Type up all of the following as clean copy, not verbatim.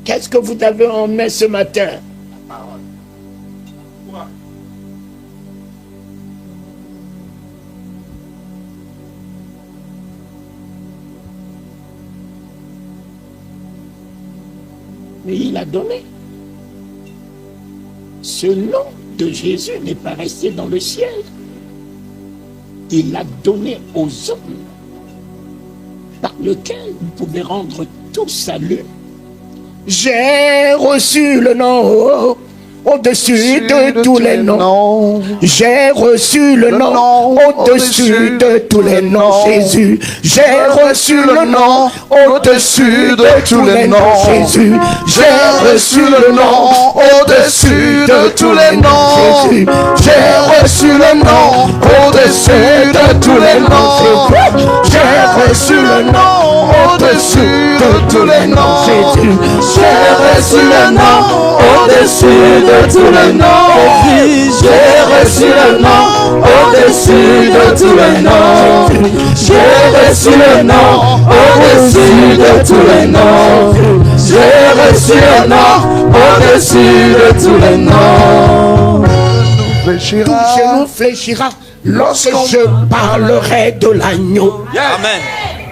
Qu'est-ce que vous avez en main ce matin? Mais il a donné. Ce nom de Jésus n'est pas resté dans le ciel. Il l'a donné aux hommes par lequel vous pouvez rendre tout salut. J'ai reçu le nom au-dessus de tous les noms. J'ai reçu le nom au-dessus de tous les noms, Jésus. J'ai reçu le nom au-dessus de tous les noms, Jésus. J'ai reçu le nom au-dessus de tous les noms, Jésus. J'ai reçu le nom au-dessus de tous les noms, Jésus. J'ai reçu le nom au-dessus de tous les noms, Jésus. J'ai reçu le nom au-dessus de tous les noms. J'ai reçu le nom au-dessus de tous les noms. J'ai reçu le nom au-dessus de tous les noms. J'ai reçu le nom au-dessus de tous les noms. Tout genou fléchira lorsque je parlerai de l'agneau. Amen.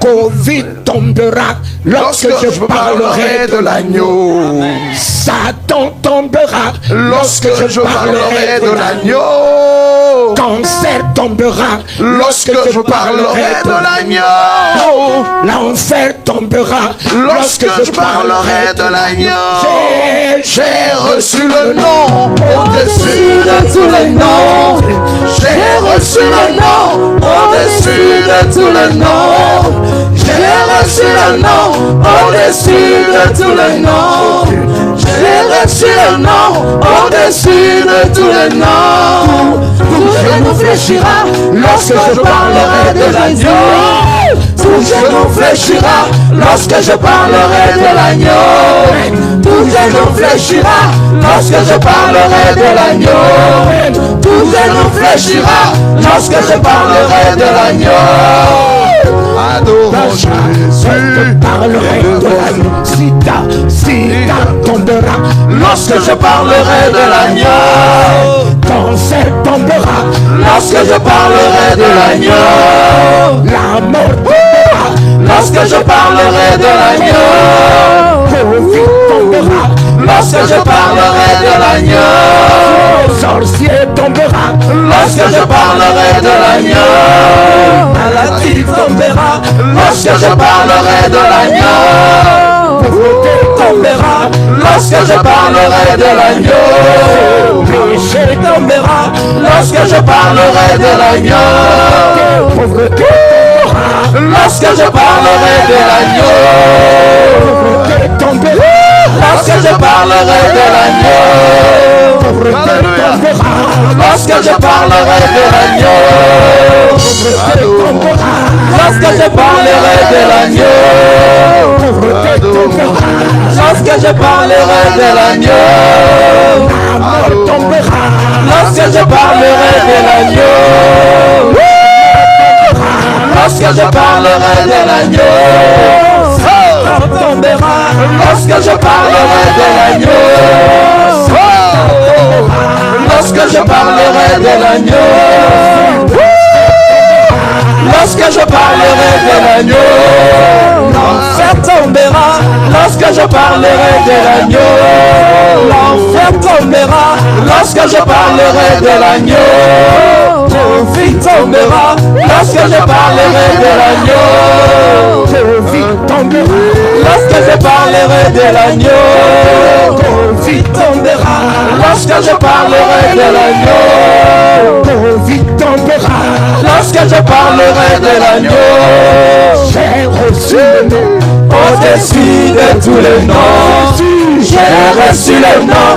Covid tombera lorsque je parlerai de l'agneau. Satan tombera lorsque je parlerai de l'agneau. Cancer tombera lorsque je parlerai de l'agneau. L'enfer tombera lorsque je parlerai de l'agneau. J'ai reçu le nom au-dessus de tous les noms. J'ai reçu le nom au-dessus de tous les noms. J'ai reçu le nom au-dessus de tous les noms. J'ai reçu le nom au-dessus de tous les noms. Tout genou fléchira lorsque je parlerai de l'agneau. Tout genou fléchira lorsque je parlerai de l'agneau. Tout genou fléchira lorsque je parlerai de l'agneau. Tout genou fléchira lorsque je parlerai de l'agneau. Adorons Jésus, je parlerai de l'agneau. Sida tombera lorsque je parlerai de l'agneau. Cancer tombera lorsque je parlerai de l'agneau. La mort tombera lorsque je parlerai de l'agneau. Covid tombera lorsque je parlerai de l'agneau. Sorcier tombera lorsque je parlerai de l'agneau. Maladie tombera lorsque je parlerai de l'agneau. Pauvreté tombera lorsque je parlerai de l'agneau. Péché tombera lorsque je parlerai de l'agneau. Pauvreté tombera lorsque je parlerai de l'agneau. Pauvreté tombera lorsque je parlerai de l'agneau. Pauvreté tombera lorsque je parlerai de l'agneau. Pauvreté tombera lorsque je parlerai de l'agneau. Pauvreté tombera lorsque je parlerai de l'agneau. La mort tombera lorsque je parlerai de l'agneau. Lorsque je parlerai de l'agneau. Tombera lorsque je parlerai de l'agneau. Lorsque je parlerai de l'agneau. Lorsque je parlerai de l'agneau. L'enfer tombera lorsque je parlerai de l'agneau. L'enfer tombera lorsque je parlerai de l'agneau. Covid tombera lorsque je parlerai de l'agneau. Covid tombera lorsque je parlerai de l'agneau. Covid tombera lorsque je parlerai de l'agneau. Covid tombera lorsque je parlerai de l'agneau. J'ai reçu le nom au-dessus de tous les noms. J'ai reçu le nom.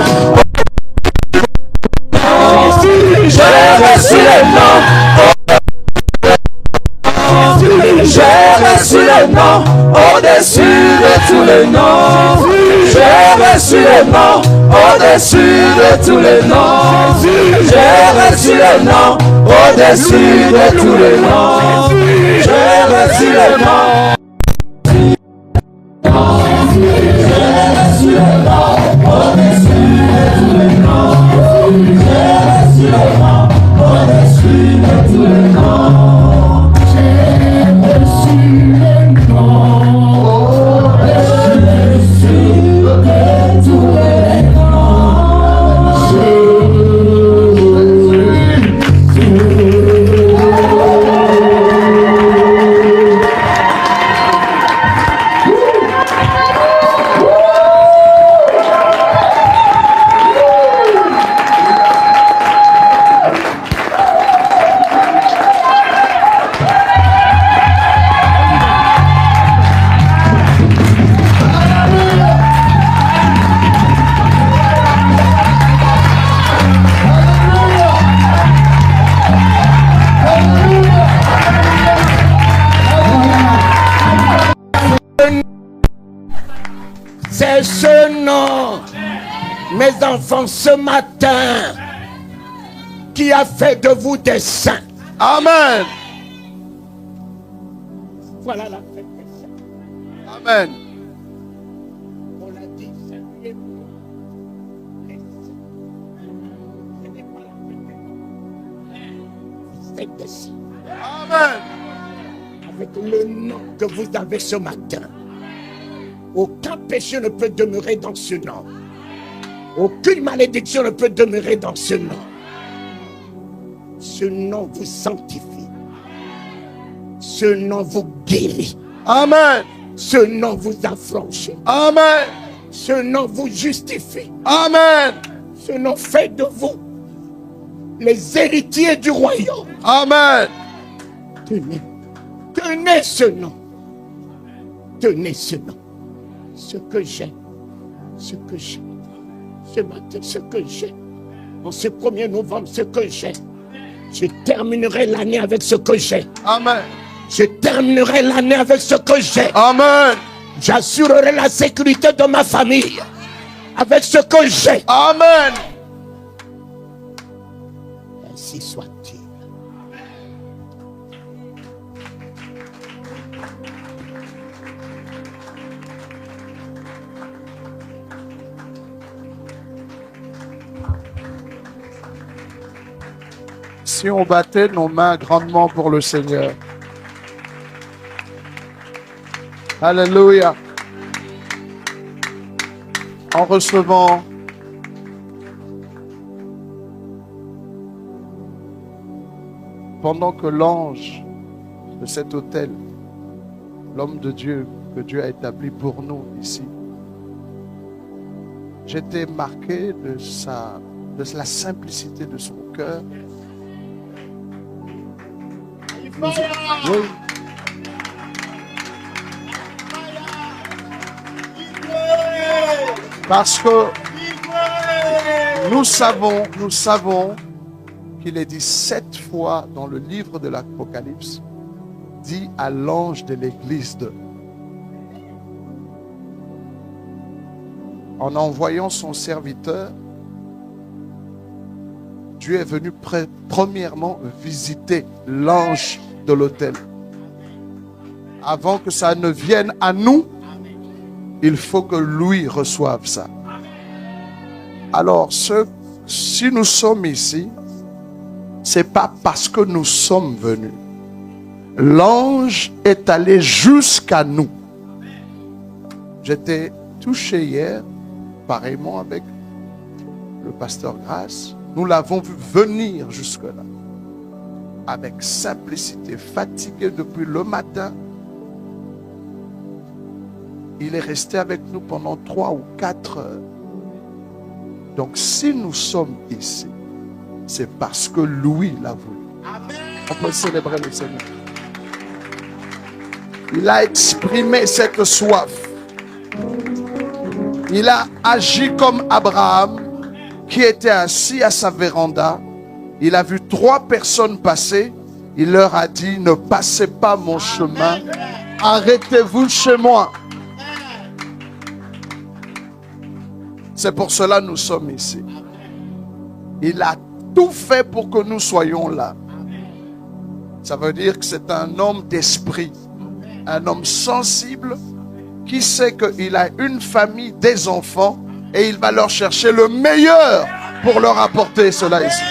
J'ai reçu le nom. J'ai reçu le nom au-dessus de tous les noms. J'ai reçu le nom au-dessus de tous les noms. J'ai reçu le nom au-dessus de tous les noms. J'ai reçu le nom. J'ai reçu C'est ce nom, mes enfants, ce matin, qui a fait de vous des saints. Amen. Voilà la fête des saints. Amen. On l'a dit, saluez-vous. Les saints. Ce n'est pas la fête des saints. Amen. Avec le nom que vous avez ce matin, aucun péché ne peut demeurer dans ce nom. Aucune malédiction ne peut demeurer dans ce nom. Ce nom vous sanctifie. Ce nom vous guérit. Amen. Ce nom vous affranchit. Amen. Ce nom vous justifie. Amen. Ce nom fait de vous les héritiers du royaume. Amen. Tenez. Tenez ce nom. Tenez ce nom. Ce que j'ai. Ce que j'ai. Ce matin, ce que j'ai. En ce 1er novembre, ce que j'ai. Je terminerai l'année avec ce que j'ai. Amen. Je terminerai l'année avec ce que j'ai. Amen. J'assurerai la sécurité de ma famille avec ce que j'ai. Amen. Ainsi soit-il. Si on battait nos mains grandement pour le Seigneur. Alléluia. En recevant pendant que l'ange de cet autel, l'homme de Dieu que Dieu a établi pour nous ici, j'étais marqué de la simplicité de son cœur. Oui. Parce que nous savons qu'il est dit 7 fois dans le livre de l'Apocalypse, dit à l'ange de l'église de, en envoyant son serviteur, Dieu est venu premièrement visiter l'ange de l'autel. Avant que ça ne vienne à nous, il faut que lui reçoive ça. Alors, si nous sommes ici, c'est pas parce que nous sommes venus. L'ange est allé jusqu'à nous. J'étais touché hier, pareillement avec le pasteur Grace. Nous l'avons vu venir jusque-là. Avec simplicité, fatigué depuis le matin. Il est resté avec nous pendant 3 ou 4 heures. Donc si nous sommes ici, c'est parce que lui l'a voulu. Amen. On peut célébrer le Seigneur. Il a exprimé cette soif. Il a agi comme Abraham, qui était assis à sa véranda. Il a vu 3 personnes passer. Il leur a dit, ne passez pas mon chemin. Arrêtez-vous chez moi. C'est pour cela que nous sommes ici. Il a tout fait pour que nous soyons là. Ça veut dire que c'est un homme d'esprit. Un homme sensible qui sait qu'il a une famille, des enfants, et il va leur chercher le meilleur pour leur apporter cela ici.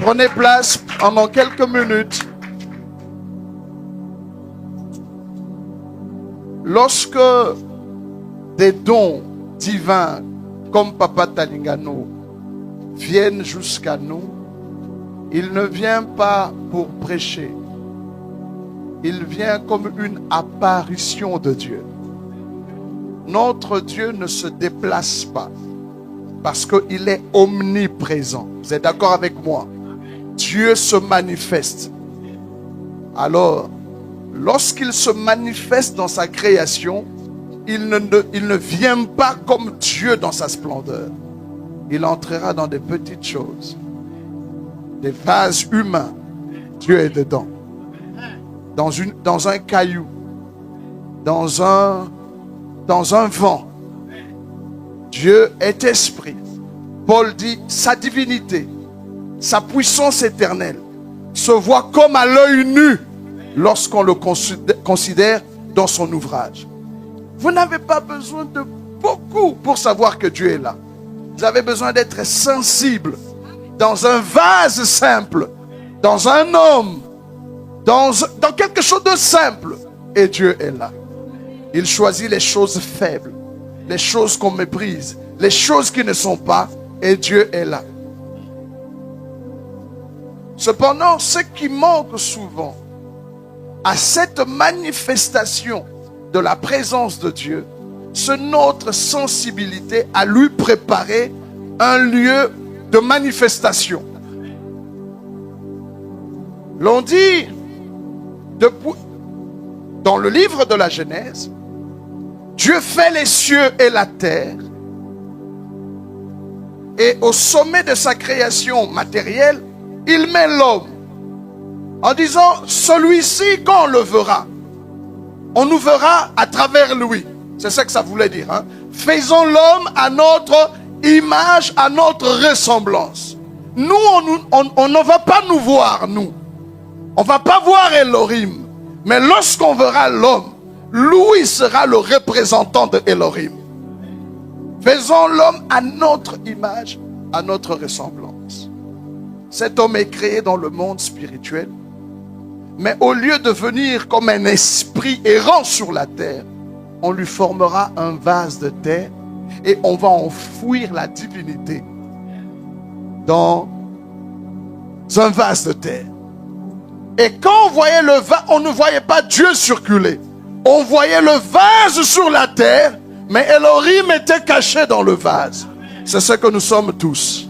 Prenez place pendant quelques minutes. Lorsque des dons divins comme Papa Talingano viennent jusqu'à nous, il ne vient pas pour prêcher. Il vient comme une apparition de Dieu. Notre Dieu ne se déplace pas parce qu'il est omniprésent. Vous êtes d'accord avec moi? Dieu se manifeste. Alors, lorsqu'il se manifeste dans sa création, il ne vient pas comme Dieu dans sa splendeur. Il entrera dans des petites choses. Des vases humains. Dieu est dedans. Dans un caillou. Dans un vent. Dieu est esprit. Paul dit, sa divinité, sa puissance éternelle se voit comme à l'œil nu lorsqu'on le considère dans son ouvrage. Vous n'avez pas besoin de beaucoup pour savoir que Dieu est là. Vous avez besoin d'être sensible dans un vase simple, dans un homme, dans quelque chose de simple. Et Dieu est là. Il choisit les choses faibles, les choses qu'on méprise, les choses qui ne sont pas, et Dieu est là. Cependant, ce qui manque souvent à cette manifestation de la présence de Dieu, c'est notre sensibilité à lui préparer un lieu de manifestation. L'on dit, dans le livre de la Genèse, Dieu fait les cieux et la terre, et au sommet de sa création matérielle, il met l'homme, en disant, celui-ci, quand on le verra, on nous verra à travers lui. C'est ça que ça voulait dire. Hein? Faisons l'homme à notre image, à notre ressemblance. Nous, on ne va pas nous voir, nous. On ne va pas voir Elohim. Mais lorsqu'on verra l'homme, lui sera le représentant de Elohim. Faisons l'homme à notre image, à notre ressemblance. Cet homme est créé dans le monde spirituel. Mais au lieu de venir comme un esprit errant sur la terre, on lui formera un vase de terre et on va enfouir la divinité dans un vase de terre. Et quand on voyait le vase, on ne voyait pas Dieu circuler. On voyait le vase sur la terre, mais Elohim était caché dans le vase. C'est ce que nous sommes tous.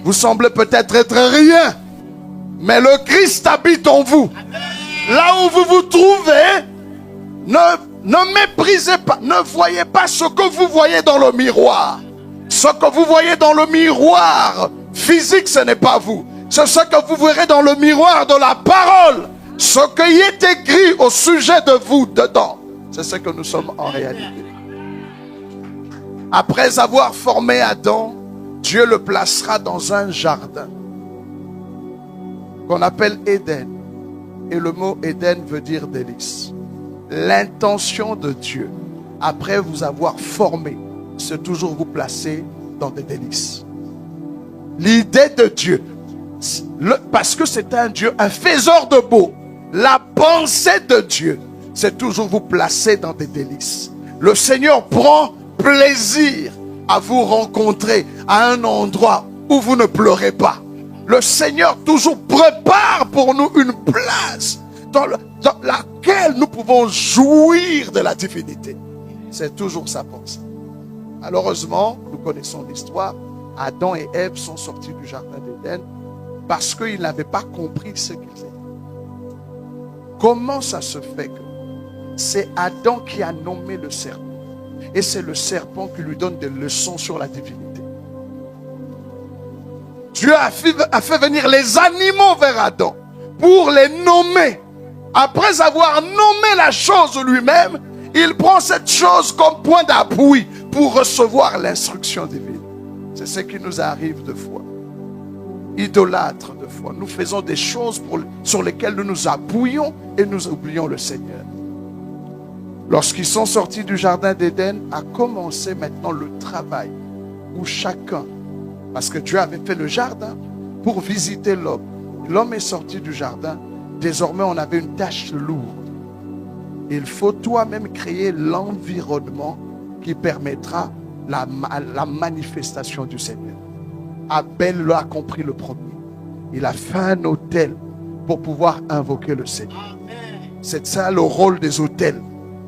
Vous semblez peut-être être rien, mais le Christ habite en vous. Là où vous vous trouvez, ne méprisez pas, ne voyez pas ce que vous voyez dans le miroir. Ce que vous voyez dans le miroir physique, ce n'est pas vous. C'est ce que vous verrez dans le miroir de la parole. Ce qui est écrit au sujet de vous dedans, c'est ce que nous sommes en réalité. Après avoir formé Adam, Dieu le placera dans un jardin qu'on appelle Éden. Et le mot Éden veut dire délice. L'intention de Dieu, après vous avoir formé, c'est toujours vous placer dans des délices. L'idée de Dieu, parce que c'est un Dieu, un faiseur de beau, la pensée de Dieu, c'est toujours vous placer dans des délices. Le Seigneur prend plaisir à vous rencontrer à un endroit où vous ne pleurez pas. Le Seigneur toujours prépare pour nous une place dans laquelle nous pouvons jouir de la divinité. C'est toujours sa pensée. Malheureusement, nous connaissons l'histoire. Adam et Ève sont sortis du jardin d'Éden parce qu'ils n'avaient pas compris ce qu'ils étaient. Comment ça se fait que c'est Adam qui a nommé le serpent et c'est le serpent qui lui donne des leçons sur la divinité? Dieu a fait venir les animaux vers Adam pour les nommer. Après avoir nommé la chose lui-même, il prend cette chose comme point d'appui pour recevoir l'instruction divine. C'est ce qui nous arrive de fois. Idolâtres de foi. Nous faisons des choses sur lesquelles nous nous appuyons et nous oublions le Seigneur. Lorsqu'ils sont sortis du jardin d'Éden, a commencé maintenant le travail où chacun, parce que Dieu avait fait le jardin pour visiter l'homme. L'homme est sorti du jardin. Désormais, on avait une tâche lourde. Il faut toi-même créer l'environnement qui permettra la manifestation du Seigneur. Abel l'a compris le premier. Il a fait un autel pour pouvoir invoquer le Seigneur. C'est ça le rôle des autels.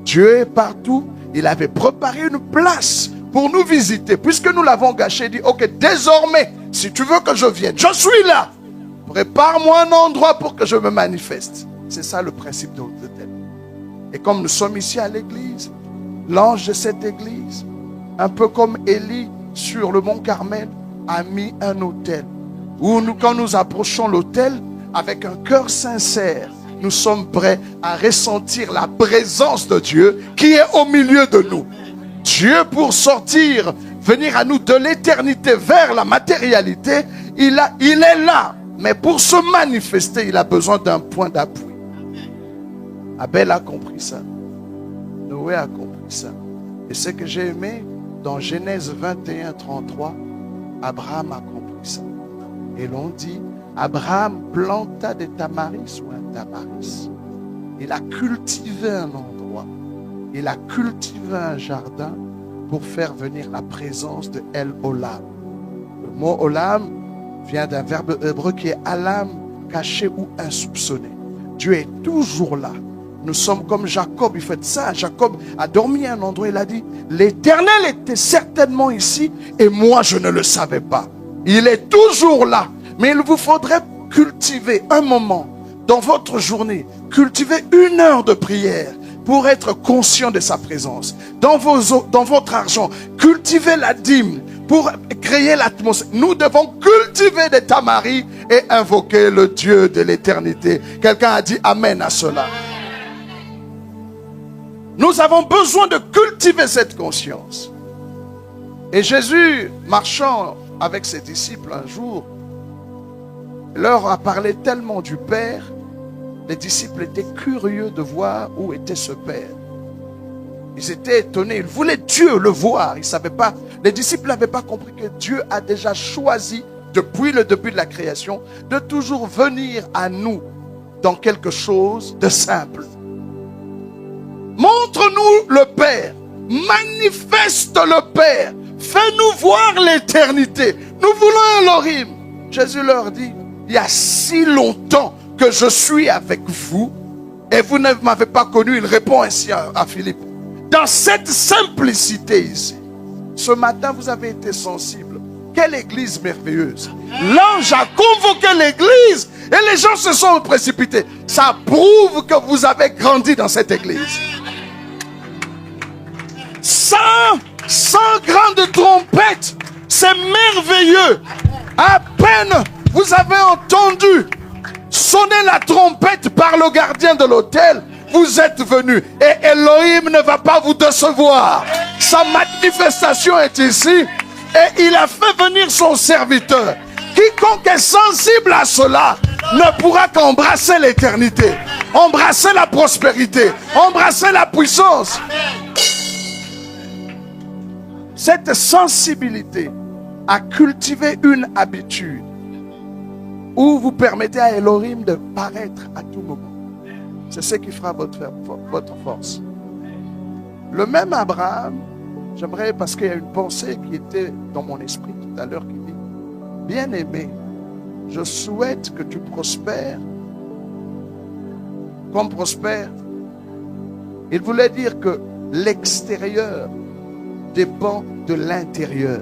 Dieu est partout. Il avait préparé une place pour nous visiter. Puisque nous l'avons gâché, il dit, ok, désormais, si tu veux que je vienne, je suis là. Prépare-moi un endroit pour que je me manifeste. C'est ça le principe de l'autel. Et comme nous sommes ici à l'église, l'ange de cette église, un peu comme Élie sur le mont Carmel, a mis un autel. Où nous, quand nous approchons l'autel, avec un cœur sincère, nous sommes prêts à ressentir la présence de Dieu qui est au milieu de nous. Dieu, pour sortir, venir à nous de l'éternité vers la matérialité, il est là. Mais pour se manifester, il a besoin d'un point d'appui. Abel a compris ça. Noé a compris ça. Et ce que j'ai aimé, dans Genèse 21, 33, Abraham a compris ça. Et l'on dit, Abraham planta des tamaris ou un tamaris. Il a cultivé un endroit. Il a cultivé un jardin pour faire venir la présence de El Olam. Le mot Olam vient d'un verbe hébreu qui est alam, caché ou insoupçonné. Dieu est toujours là. Nous sommes comme Jacob, il fait ça. Jacob a dormi à un endroit, il a dit, l'Éternel était certainement ici et moi je ne le savais pas. Il est toujours là. Mais il vous faudrait cultiver un moment dans votre journée, cultiver 1 heure de prière pour être conscient de sa présence. Dans votre argent, cultivez la dîme pour créer l'atmosphère. Nous devons cultiver des tamaris et invoquer le Dieu de l'éternité. Quelqu'un a dit amen à cela. Nous avons besoin de cultiver cette conscience. Et Jésus, marchant avec ses disciples un jour, leur a parlé tellement du Père, les disciples étaient curieux de voir où était ce Père. Ils étaient étonnés, ils voulaient Dieu le voir, ils ne savaient pas. Les disciples n'avaient pas compris que Dieu a déjà choisi, depuis le début de la création, de toujours venir à nous dans quelque chose de simple. Montre-nous le Père, manifeste le Père, fais-nous voir l'éternité. Nous voulons Elohim. Jésus leur dit, il y a si longtemps que je suis avec vous et vous ne m'avez pas connu. Il répond ainsi à Philippe. Dans cette simplicité ici, ce matin vous avez été sensible. Quelle église merveilleuse. L'ange a convoqué l'église et les gens se sont précipités. Ça prouve que vous avez grandi dans cette église. 100 grandes trompettes, c'est merveilleux. À peine vous avez entendu sonner la trompette par le gardien de l'autel, vous êtes venus. Et Elohim ne va pas vous décevoir. Sa manifestation est ici. Et il a fait venir son serviteur. Quiconque est sensible à cela ne pourra qu'embrasser l'éternité, embrasser la prospérité, embrasser la puissance. Cette sensibilité à cultiver une habitude où vous permettez à Elohim de paraître à tout moment. C'est ce qui fera votre force. Le même Abraham, j'aimerais, parce qu'il y a une pensée qui était dans mon esprit tout à l'heure qui dit, bien-aimé, je souhaite que tu prospères comme prospère. Il voulait dire que l'extérieur dépend de l'intérieur.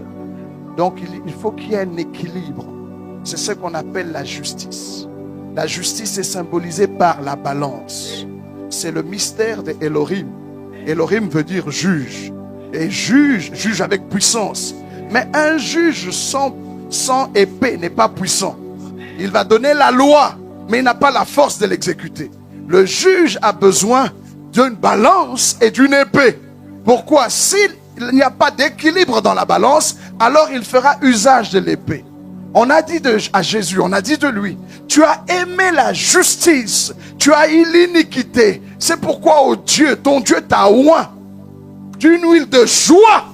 Donc il faut qu'il y ait un équilibre. C'est ce qu'on appelle la justice. La justice est symbolisée par la balance. C'est le mystère de Elohim. Elohim veut dire juge. Et juge avec puissance. Mais un juge sans épée n'est pas puissant. Il va donner la loi, mais il n'a pas la force de l'exécuter. Le juge a besoin d'une balance et d'une épée. Pourquoi? S'il n'y a pas d'équilibre dans la balance, alors il fera usage de l'épée. On a dit à Jésus, on a dit de lui, tu as aimé la justice, tu as eu l'iniquité. C'est pourquoi, oh Dieu, ton Dieu t'a oint d'une huile de joie.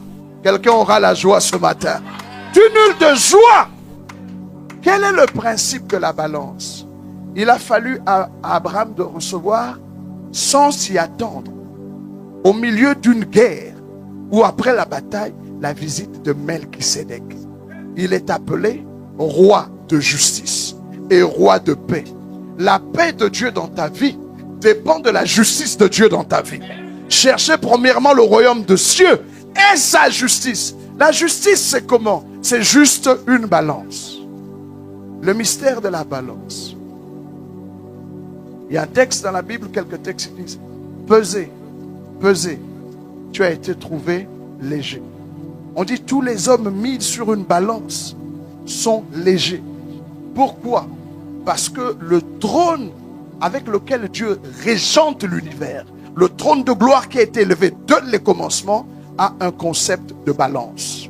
Quelqu'un aura la joie ce matin. D'une huile de joie. Quel est le principe de la balance? Il a fallu à Abraham de recevoir, sans s'y attendre, au milieu d'une guerre ou après la bataille, la visite de Melchisédek. Il est appelé roi de justice et roi de paix. La paix de Dieu dans ta vie dépend de la justice de Dieu dans ta vie. Cherchez premièrement le royaume de Dieu et sa justice. La justice, c'est comment? C'est juste une balance. Le mystère de la balance. Il y a un texte dans la Bible, quelques textes qui disent, pesez, pesez, tu as été trouvé léger. On dit tous les hommes mis sur une balance sont légers. Pourquoi? Parce que le trône avec lequel Dieu régente l'univers, le trône de gloire qui a été élevé dès les commencements, a un concept de balance.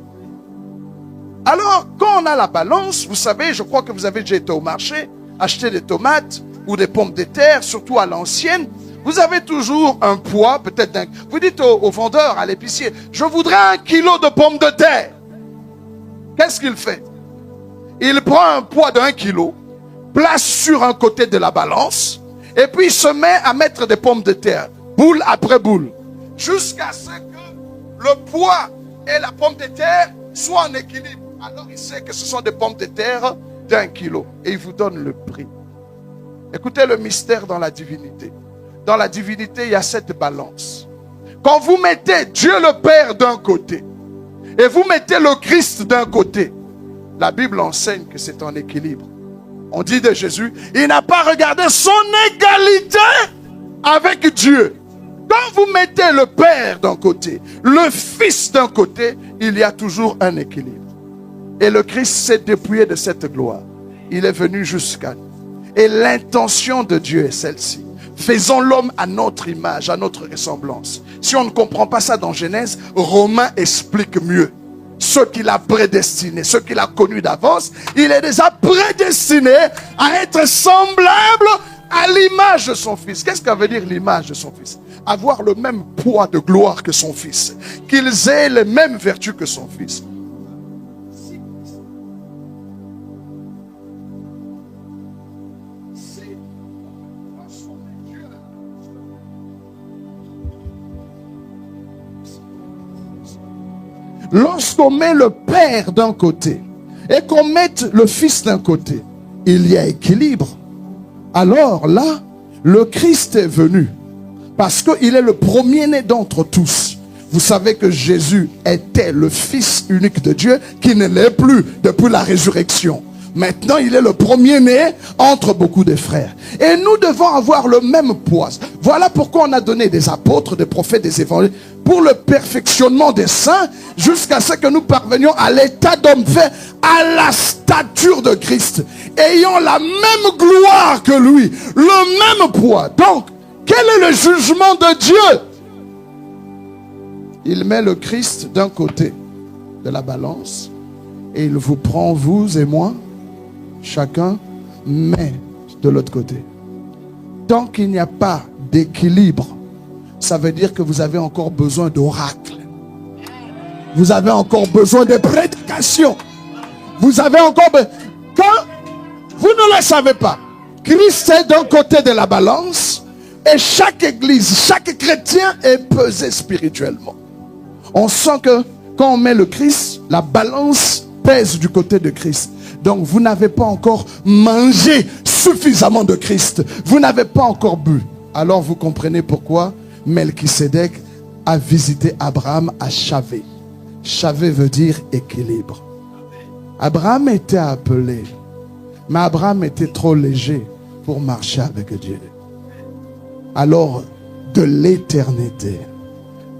Alors, quand on a la balance, vous savez, je crois que vous avez déjà été au marché, acheter des tomates ou des pommes de terre, surtout à l'ancienne, vous avez toujours un poids, peut-être d'un... Vous dites au vendeur, à l'épicier, je voudrais 1 kilo de pommes de terre. Qu'est-ce qu'il fait? Il prend un poids de 1 kilo, place sur un côté de la balance, et puis il se met à mettre des pommes de terre, boule après boule, jusqu'à ce que le poids et la pomme de terre soient en équilibre. Alors il sait que ce sont des pommes de terre d'1 kilo, et il vous donne le prix. Écoutez le mystère dans la divinité. Dans la divinité, il y a cette balance. Quand vous mettez Dieu le Père d'un côté, et vous mettez le Christ d'un côté, la Bible enseigne que c'est en équilibre. On dit de Jésus, il n'a pas regardé son égalité avec Dieu. Quand vous mettez le Père d'un côté, le Fils d'un côté, il y a toujours un équilibre. Et le Christ s'est dépouillé de cette gloire. Il est venu jusqu'à nous. Et l'intention de Dieu est celle-ci. Faisons l'homme à notre image, à notre ressemblance. Si on ne comprend pas ça dans Genèse, Romains explique mieux. Ce qu'il a prédestiné, ce qu'il a connu d'avance, il est déjà prédestiné à être semblable à l'image de son Fils. Qu'est-ce que veut dire l'image de son Fils? Avoir le même poids de gloire que son Fils. Qu'ils aient les mêmes vertus que son Fils. Lorsqu'on met le Père d'un côté et qu'on mette le Fils d'un côté, il y a équilibre. Alors là, le Christ est venu parce qu'il est le premier-né d'entre tous. Vous savez que Jésus était le Fils unique de Dieu qui ne l'est plus depuis la résurrection. Maintenant, il est le premier-né entre beaucoup de frères. Et nous devons avoir le même poids. Voilà pourquoi on a donné des apôtres, des prophètes, des évangélistes, pour le perfectionnement des saints, jusqu'à ce que nous parvenions à l'état d'homme fait, à la stature de Christ, ayant la même gloire que lui, le même poids. Donc, quel est le jugement de Dieu? Il met le Christ d'un côté de la balance, et il vous prend, vous et moi, chacun met de l'autre côté. Tant qu'il n'y a pas d'équilibre, ça veut dire que vous avez encore besoin d'oracles. Vous avez encore besoin de prédications. Vous avez encore besoin... Quand vous ne le savez pas, Christ est d'un côté de la balance et chaque église, chaque chrétien est pesé spirituellement. On sent que quand on met le Christ, la balance pèse du côté de Christ. Donc vous n'avez pas encore mangé suffisamment de Christ. Vous n'avez pas encore bu. Alors vous comprenez pourquoi Melchisédek a visité Abraham à Chavé. Chavé veut dire équilibre. Abraham était appelé, mais Abraham était trop léger pour marcher avec Dieu. Alors, de l'éternité,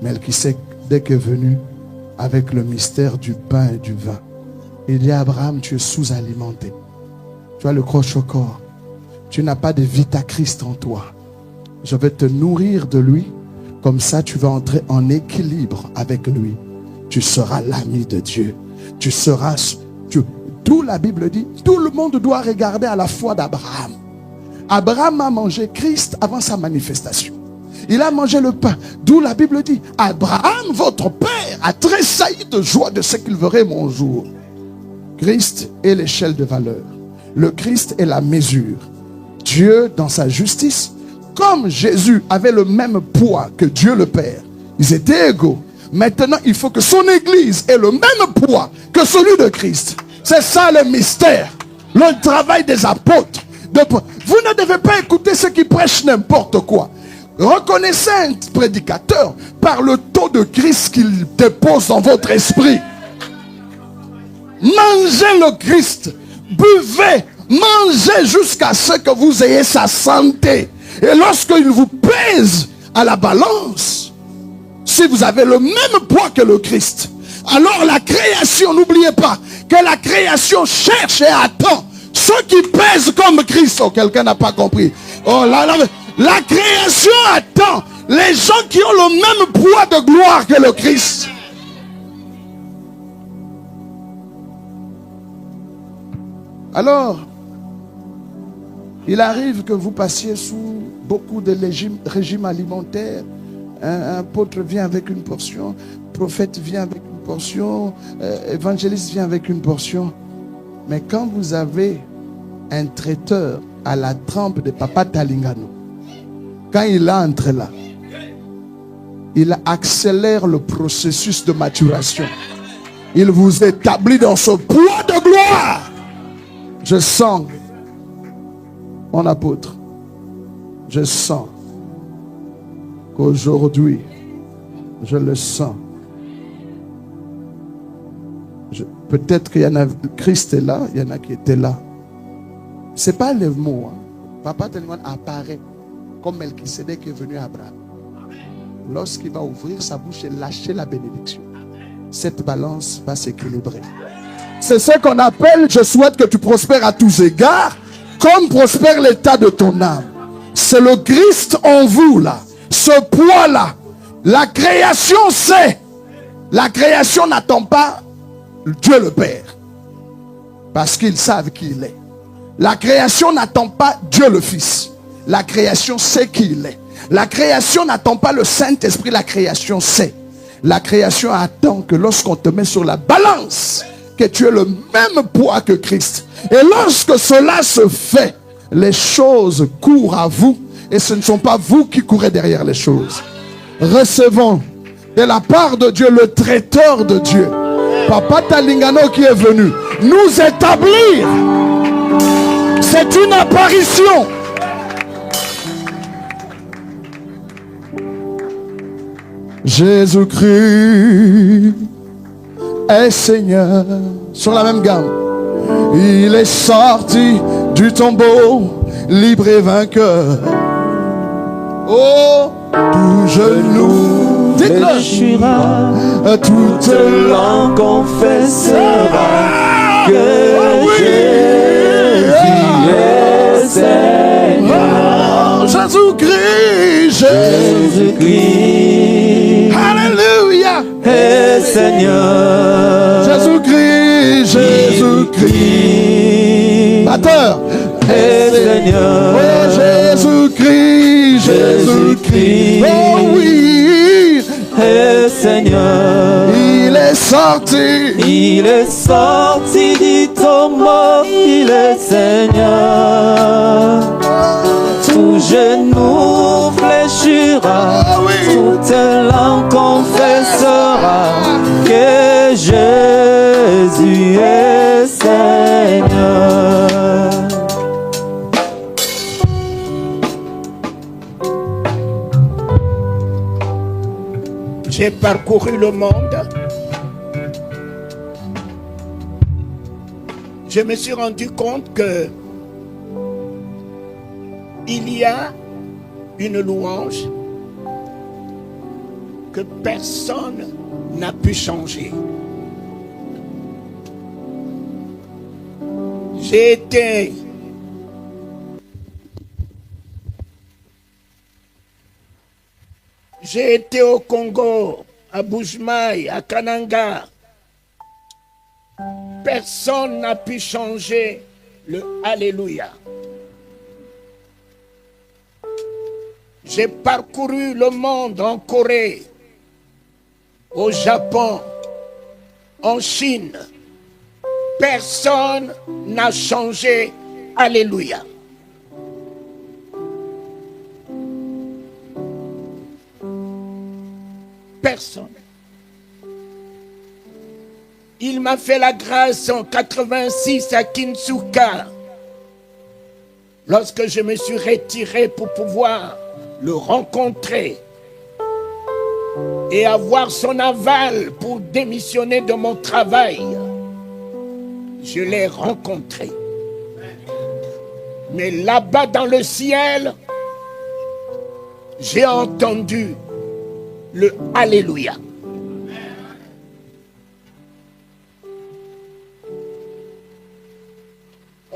Melchisédek est venu avec le mystère du pain et du vin. Il dit à Abraham, tu es sous-alimenté. Tu as le croche au corps. Tu n'as pas de vita Christ en toi. Je vais te nourrir de lui. Comme ça, tu vas entrer en équilibre avec lui. Tu seras l'ami de Dieu. Tu seras D'où la Bible dit, tout le monde doit regarder à la foi d'Abraham. Abraham a mangé Christ avant sa manifestation. Il a mangé le pain. D'où la Bible dit, Abraham, votre père, a tressailli de joie de ce qu'il verrait mon jour. Christ est l'échelle de valeur. Le Christ est la mesure. Dieu, dans sa justice, comme Jésus avait le même poids que Dieu le Père, ils étaient égaux. Maintenant, il faut que son Église ait le même poids que celui de Christ. C'est ça le mystère, le travail des apôtres. Vous ne devez pas écouter ceux qui prêchent n'importe quoi. Reconnaissez un prédicateur par le taux de Christ qu'il dépose dans votre esprit. Mangez le Christ, buvez, mangez jusqu'à ce que vous ayez sa santé. Et lorsqu'il vous pèse à la balance, si vous avez le même poids que le Christ, alors la création, n'oubliez pas que la création cherche et attend ceux qui pèsent comme Christ. Oh, quelqu'un n'a pas compris. Oh là là, la création attend les gens qui ont le même poids de gloire que le Christ. Alors, il arrive que vous passiez sous beaucoup de régimes alimentaires. Un apôtre vient avec une portion, prophète vient avec une portion, évangéliste vient avec une portion. Mais quand vous avez un traiteur à la trempe de Papa Talingano, quand il entre là, il accélère le processus de maturation. Il vous établit dans ce poids de gloire. Je sens, mon apôtre, je sens qu'aujourd'hui, je le sens. Peut-être qu'il y en a, Christ est là, il y en a qui étaient là. Ce n'est pas les mots. Hein. Papa Talingano apparaît comme Melchisédek est venu à Abraham. Lorsqu'il va ouvrir sa bouche et lâcher la bénédiction, cette balance va s'équilibrer. C'est ce qu'on appelle, je souhaite que tu prospères à tous égards, comme prospère l'état de ton âme. C'est le Christ en vous là, ce poids là. La création sait. La création n'attend pas Dieu le Père, parce qu'ils savent qui il est. La création n'attend pas Dieu le Fils. La création sait qui il est. La création n'attend pas le Saint-Esprit. La création sait. La création attend que lorsqu'on te met sur la balance, que tu aies le même poids que Christ. Et lorsque cela se fait, les choses courent à vous. Et ce ne sont pas vous qui courez derrière les choses. Recevons de la part de Dieu, le traiteur de Dieu, Papa Talingano, qui est venu nous établir. C'est une apparition. Jésus-Christ est Seigneur. Sur la même gamme. Il est sorti du tombeau, libre et vainqueur. Oh, tout genou fléchira, toute langue confessera que Jésus est Seigneur. Jésus-Christ, Jésus-Christ, Alléluia, est Seigneur. Jésus-Christ, Jésus-Christ, batteur, est Seigneur. Oh Jésus-Christ, Jésus-Christ, oh oui, est Seigneur. il est sorti. Il est sorti du tombeau, il est Seigneur. Tout genou fléchira, Ah oui. toute langue confessera que Jésus est Seigneur. J'ai parcouru le monde. Je me suis rendu compte que il y a une louange que personne n'a pu changer. J'ai été au Congo, à Bujimaï, à Kananga. Personne n'a pu changer le Alléluia. J'ai parcouru le monde en Corée, au Japon, en Chine. Personne n'a changé Alléluia. Personne. Il m'a fait la grâce en 86 à Kinsuka, lorsque je me suis retiré pour pouvoir le rencontrer et avoir son aval pour démissionner de mon travail. Je l'ai rencontré. Mais là-bas dans le ciel, j'ai entendu le Alléluia.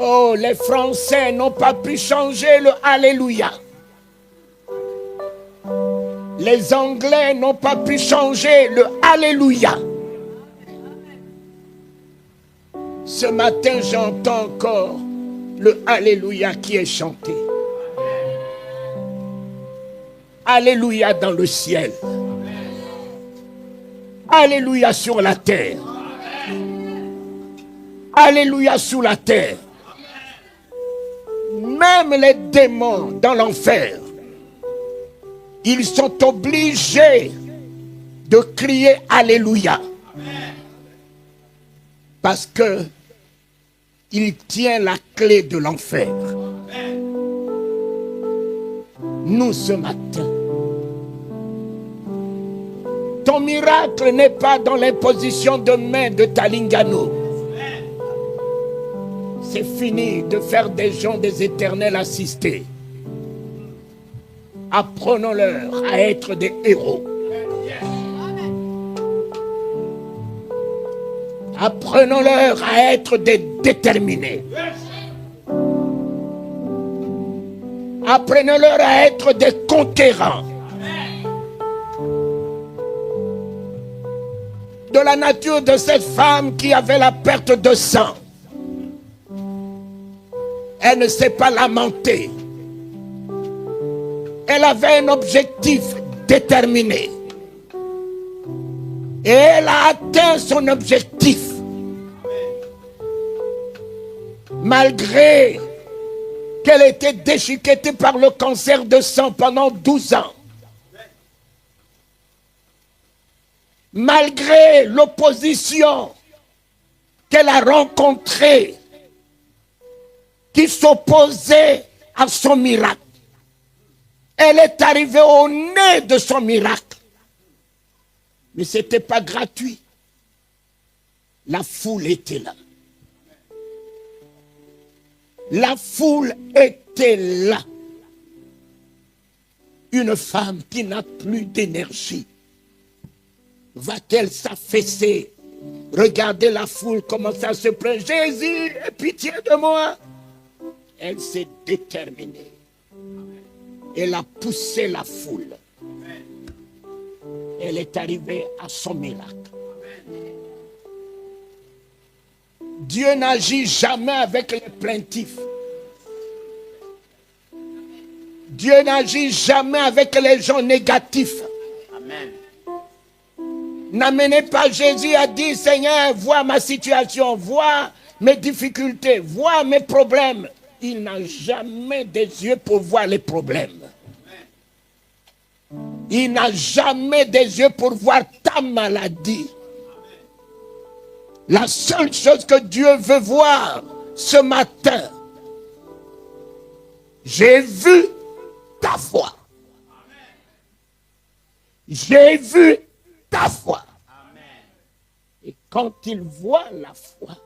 Oh, les Français n'ont pas pu changer le Alléluia. Les Anglais n'ont pas pu changer le Alléluia. Ce matin, j'entends encore le Alléluia qui est chanté. Alléluia dans le ciel. Alléluia sur la terre. Alléluia sous la terre. Même les démons dans l'enfer, ils sont obligés de crier Alléluia. Parce que il tient la clé de l'enfer. Nous, ce matin, ton miracle n'est pas dans l'imposition de main de Talingano. C'est fini de faire des gens des éternels assistés. Apprenons-leur à être des héros. Apprenons-leur à être des déterminés. Apprenons-leur à être des conquérants. De la nature de cette femme qui avait la perte de sang, elle ne s'est pas lamentée. Elle avait un objectif déterminé. Et elle a atteint son objectif. Malgré qu'elle était déchiquetée par le cancer de sang pendant 12 ans. Malgré l'opposition qu'elle a rencontrée, qui s'opposait à son miracle. Elle est arrivée au nez de son miracle. Mais ce n'était pas gratuit. La foule était là. La foule était là. Une femme qui n'a plus d'énergie. Va-t-elle s'affaisser? Regardez la foule commencer à se plaindre. Jésus, aie pitié de moi. Elle s'est déterminée. Elle a poussé la foule. Elle est arrivée à son miracle. Dieu n'agit jamais avec les plaintifs. Dieu n'agit jamais avec les gens négatifs. Amen. N'amenez pas Jésus à dire, Seigneur, vois ma situation, vois mes difficultés, vois mes problèmes. Il n'a jamais des yeux pour voir les problèmes. Il n'a jamais des yeux pour voir ta maladie. La seule chose que Dieu veut voir ce matin, j'ai vu ta foi. J'ai vu ta foi. Et quand il voit la foi,